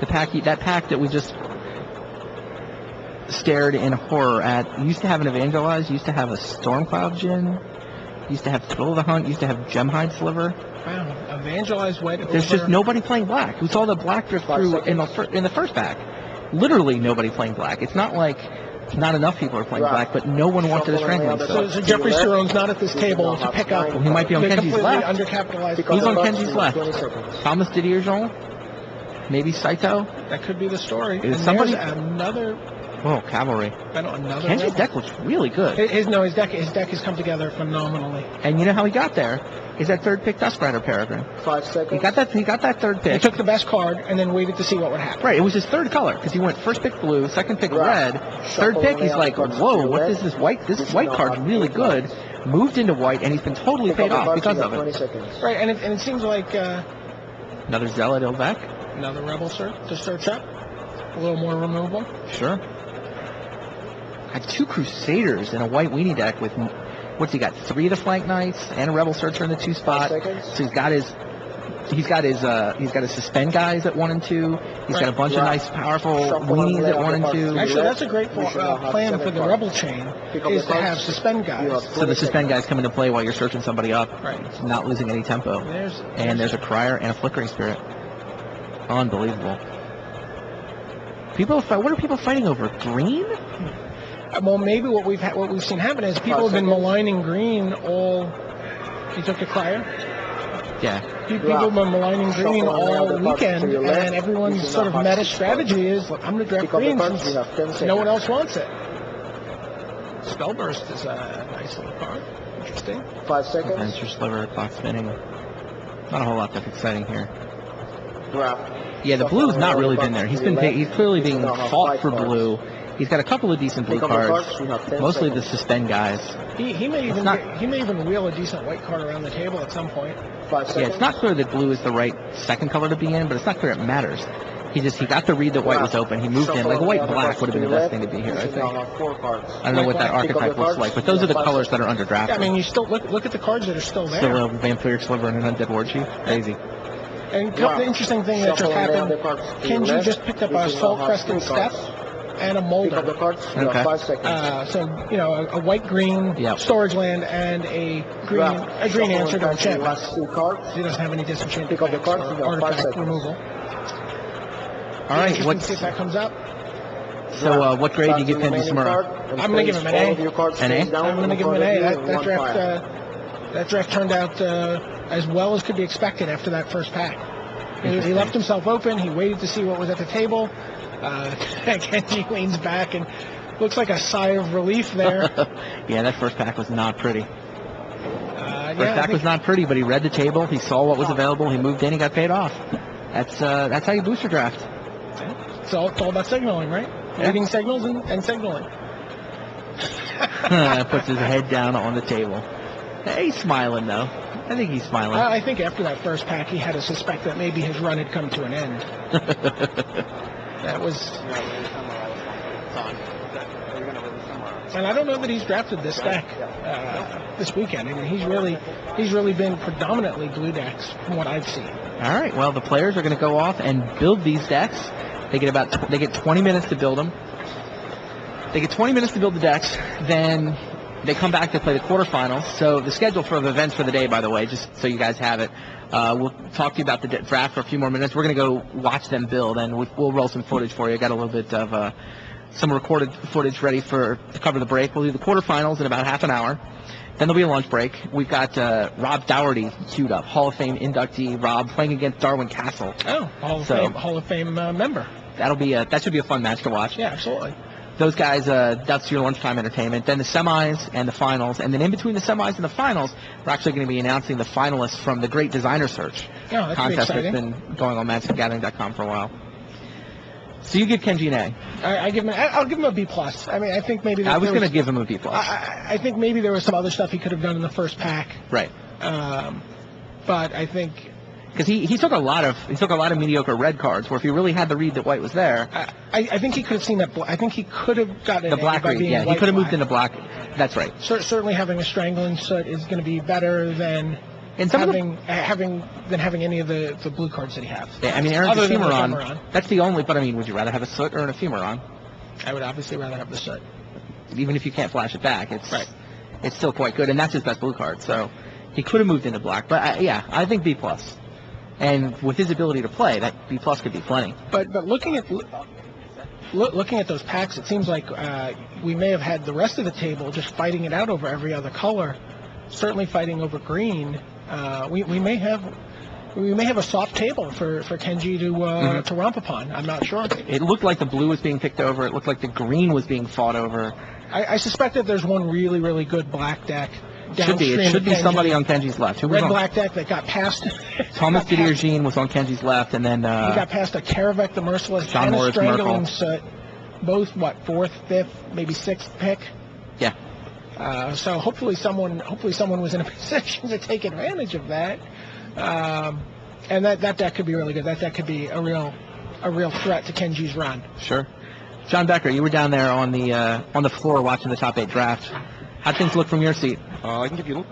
That pack that we just stared in horror at. Used to have an Evangelize, used to have a Stormcloud Djinn, used to have Thrill of the Hunt, used to have Gemhide Sliver. Wow, Evangelize went There's over. just nobody playing black. We saw the black drift through in the first pack. Literally nobody playing black. It's not like not enough people are playing black, but no one wanted a Strangling. So Jeffrey Cerone's not at this table to pick up. Well, he might be on the Kenji's completely left. Undercapitalized. Who's on Kenji's left? Thomas Didier Jean? Maybe Saito? That could be the story. Is and somebody- there's another. Oh, Cavalry. Another. Kenji's deck looks really good. His deck has come together phenomenally. And you know how he got there? Is that third pick Dusk Rider Peregrine. 5 seconds. He got that third He pick. took the best card and then waited to see what would happen. Right, it was his third color because he went first pick blue, second pick red, third pick he's like, whoa, what is this white? This white card's really good. Moved into white and he's been totally paid off because of it. Right, and it seems like Another Zealot Ilvec. another Rebel to search up. A little more removal. Sure. Got two Crusaders in a white weenie deck with, what's he got? 3 of the Flank Knights and a Rebel Searcher in the 2 spot. So he's got his Suspend guys at 1 and 2. He's got a bunch of nice, powerful weenies at 1 and 2. Actually, that's a great plan for the Rebel chain, is to have Suspend guys. So the Suspend guys come into play while you're searching somebody up, Right. not losing any tempo. And there's a Crier and a Flickering Spirit. Unbelievable. What are people fighting over? Green? Well, maybe what we've seen happen is people have been maligning green all. He took the Crier. Yeah. People have been maligning green all weekend, and everyone's sort of meta strategy is, look, I'm going to draft green since no one else wants it. Spellburst is a nice little card. Interesting. 5 seconds. Adventure Sliver, clock spinning. Not a whole lot that's exciting here. Yeah, the blue's not really been there. He's clearly being fought for blue. He's got a couple of decent blue cards, mostly the Suspend guys. He may even wheel a decent white card around the table at some point. 5 seconds. Yeah, it's not clear that blue is the right second color to be in, but it's not clear it matters. He got the read that white was open. He moved in. Like a white black would have been the best thing to be here, I think. I don't know what that archetype looks like, but those are the colors that are under draft. Yeah, I mean, you still look at the cards that are still there. Still a Vampiric Sliver and an Undead War Chief. Crazy. And the interesting thing that just happened, Kenji just picked up a Salt Crested Step and a Molder. Okay. 5 seconds. So, a white-green storage land and a green answer to enchantment. Last 2 cards. He doesn't have any disenchantment Pick up the effects cards, or you got 5 artifact seconds. removal. All right, Interesting to see if that comes up. So what grade do you give Kenji Samura? I'm going to give him an A. An A? I'm going to give him an A. That draft turned out as well as could be expected after that first pack. He left himself open. He waited to see what was at the table. Kenji leans back and looks like a sigh of relief there. Yeah, that first pack was not pretty. First pack was not pretty, but he read the table. He saw what was available. He moved in. He got paid off. That's how you booster draft. It's all about signaling, right? Yeah. Reading signals and signaling. Puts his head down on the table. Hey, he's smiling, though. I think he's smiling. I think after that first pack, he had to suspect that maybe his run had come to an end. That was... And I don't know that he's drafted this deck this weekend. I mean, he's really been predominantly blue decks from what I've seen. All right. Well, the players are going to go off and build these decks. They get 20 minutes to build them. They get 20 minutes to build the decks. Then they come back to play the quarterfinals. So the schedule for the events for the day, by the way, just so you guys have it. We'll talk to you about the draft for a few more minutes. We're going to go watch them build, and we'll roll some footage for you. I got a little bit of some recorded footage ready to cover the break. We'll do the quarterfinals in about half an hour. Then there'll be a lunch break. We've got Rob Dougherty queued up, Hall of Fame inductee Rob, playing against Darwin Castle. Oh, Hall of Fame member. That should be a fun match to watch. Yeah, absolutely. Those guys, that's your lunchtime entertainment. Then the semis and the finals. And then in between the semis and the finals, we're actually going to be announcing the finalists from the Great Designer Search that's contest that's exciting. been going on MagicTheGathering.com for a while. So you give Kenji an A. I'll give him a B+. I mean, I think maybe... I was going to give him a B+. I think maybe there was some other stuff he could have done in the first pack. Right. But I think... Because he took a lot of mediocre red cards. Where if he really had the read that white was there, I think he could have seen that. I think he could have gotten the black read. Yeah, he could have moved into black. That's right. Certainly, having a Strangling Soot is going to be better than And some having any of the blue cards that he has. Yeah, I mean, Aaron's Other a than the Ephemeron. Ephemeron. That's the only. But I mean, would you rather have a Soot or an Ephemeron? I would obviously rather have the Soot. Even if you can't flash it back, it's Right. It's still quite good, and that's his best blue card. So he could have moved into black, but I think B+. And with his ability to play, that B+ could be plenty. But looking at those packs, it seems like we may have had the rest of the table just fighting it out over every other color. Certainly fighting over green. We may have a soft table for Kenji to romp upon. I'm not sure. It looked like the blue was being picked over. It looked like the green was being fought over. I suspect that there's one really, really good black deck. It should be somebody on Kenji's left. Who was black deck that got past. Thomas Didier Jean was on Kenji's left, and then he got past a Karavec the Merciless John and a Morris Strangling Merkel. Soot. Both 4th, 5th, maybe 6th pick. Yeah. So hopefully someone was in a position to take advantage of that. And that deck could be really good. That deck could be a real threat to Kenji's run. Sure. John Becker, you were down there on the floor watching the top 8 draft. How'd things look from your seat? I can give you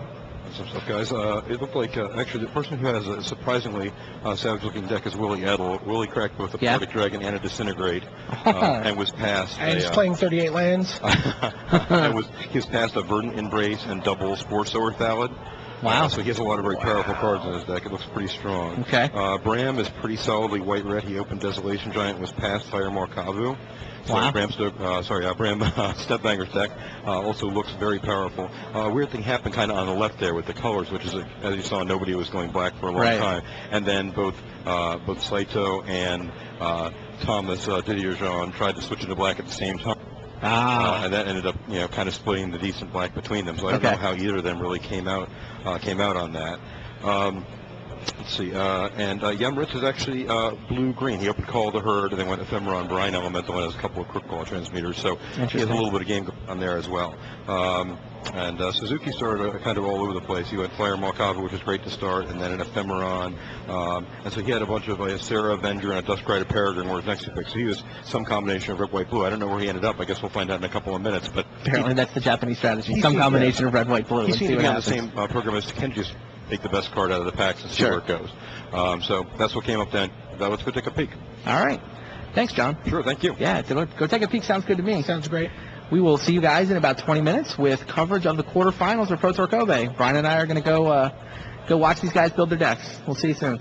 some stuff, guys. It looked like actually the person who has a surprisingly savage-looking deck is Willie Edel. Willie cracked both a Poetic Dragon and a Disintegrate, and was past. And he's playing 38 lands. He was past a Verdant Embrace and double Spore Sower Thallid. Wow. So he has a lot of very powerful cards in his deck. It looks pretty strong. Okay. Bram is pretty solidly white-red. He opened Desolation Giant, was past Firemaw Kavu. So Wow. Bram Stepbanger's deck also looks very powerful. Weird thing happened kind of on the left there with the colors, which is, as you saw, nobody was going black for a long time. And then both Saito and Thomas Didier Jean tried to switch into black at the same time. And that ended up, kind of splitting the decent black between them. So I don't know how either of them really came out on that. Let's see. And Yemritz is actually blue-green. He opened Call of the Herd and then went Ephemeron, Brine Elemental, and has a couple of Quick Call transmitters. So he has a little bit of game going on there as well. And Suzuki started kind of all over the place. He went Firemaw Kavu, which is great to start, and then an Ephemeron. And so he had a bunch of a Sarah Avenger and a Duskrider Peregrine were his next 2 picks. So he was some combination of red, white, blue. I don't know where he ended up. I guess we'll find out in a couple of minutes. But apparently that's the Japanese strategy. Some combination of red, white, blue. He seemed to be on the same program as Kenji. Just take the best card out of the packs and see where it goes. So that's what came up then. Let's go take a peek. All right. Thanks, John. Sure, thank you. Yeah, go take a peek. Sounds good to me. Sounds great. We will see you guys in about 20 minutes with coverage of the quarterfinals of Pro Tour Kobe. Brian and I are going to go watch these guys build their decks. We'll see you soon.